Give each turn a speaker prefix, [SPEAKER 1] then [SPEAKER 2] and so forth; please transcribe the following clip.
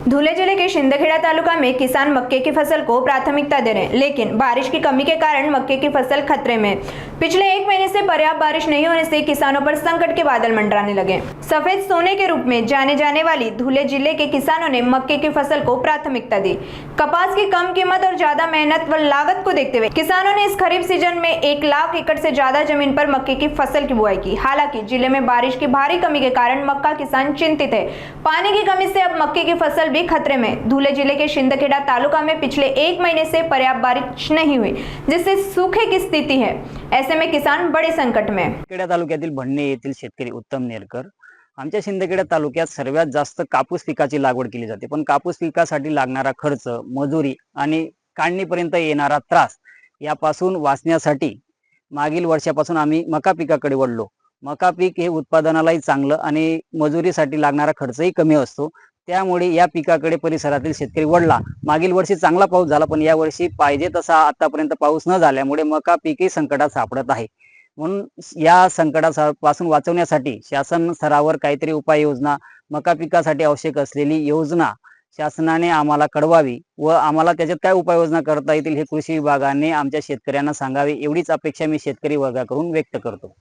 [SPEAKER 1] धुले जिले के शिंदखेड़ा तालुका में किसान मक्के की फसल को प्राथमिकता दे रहे हैं, लेकिन बारिश की कमी के कारण मक्के की फसल खतरे में। पिछले एक महीने से पर्याप्त बारिश नहीं होने से किसानों पर संकट के बादल मंडराने लगे। सफेद सोने के रूप में जाने जाने वाली धुले जिले के किसानों ने मक्के की फसल को प्राथमिकता दी। कपास की कम कीमत और ज्यादा मेहनत व लागत को देखते हुए किसानों ने इस खरीफ सीजन में 1 लाख एकड़ से ज्यादा जमीन पर मक्के की फसल की बुआई की। हालांकि जिले में बारिश की भारी कमी के कारण मक्का किसान चिंतित है। पानी की कमी से अब मक्के की फसल भी खतरे में। धुले जिले के शिंदखेड़ा तालुका में पिछले 1 महीने से पर्याप्त बारिश नहीं हुई, जिससे सूखे की स्थिति है। ऐसे में किसान बड़े संकट में।
[SPEAKER 2] शिंदखेडा तालुक्यातील भडणे येथील शेतकरी उत्तम नेरकर, आमच्या शिंदखेडा तालुक्यात सर्वात जास्त कापूस पिकाची लागवड केली जाते, पण कापूस पिकासाठी लागणारा खर्च, मजुरी आणि काढणीपर्यंत येणारा त्रास यापासून वाचण्यासाठी मागील वर्षापासून आम्ही मका पिकाकडे वळलो। मका पीक हे उत्पादनालाही चांगलं आणि मजुरीसाठी लागणारा खर्चही कमी असतो, त्यामुळे या पिकाकडे परिसरातील शेतकरी वळला। मागील वर्षी चांगला पाऊस झाला, पण या वर्षी पाहिजे तसा आतापर्यंत पाऊस न झाल्यामुळे मका पीकही संकटात सापडत आहे। म्हणून या संकटापासून वाचवण्यासाठी शासन स्तरावर काहीतरी उपाययोजना, मका पिकासाठी आवश्यक असलेली योजना शासनाने आम्हाला कळवावी व आम्हाला त्याच्यात काय उपाययोजना करता येतील हे कृषी विभागाने आमच्या शेतकऱ्यांना सांगावे, एवढीच अपेक्षा मी शेतकरी वर्गाकडून व्यक्त करतो।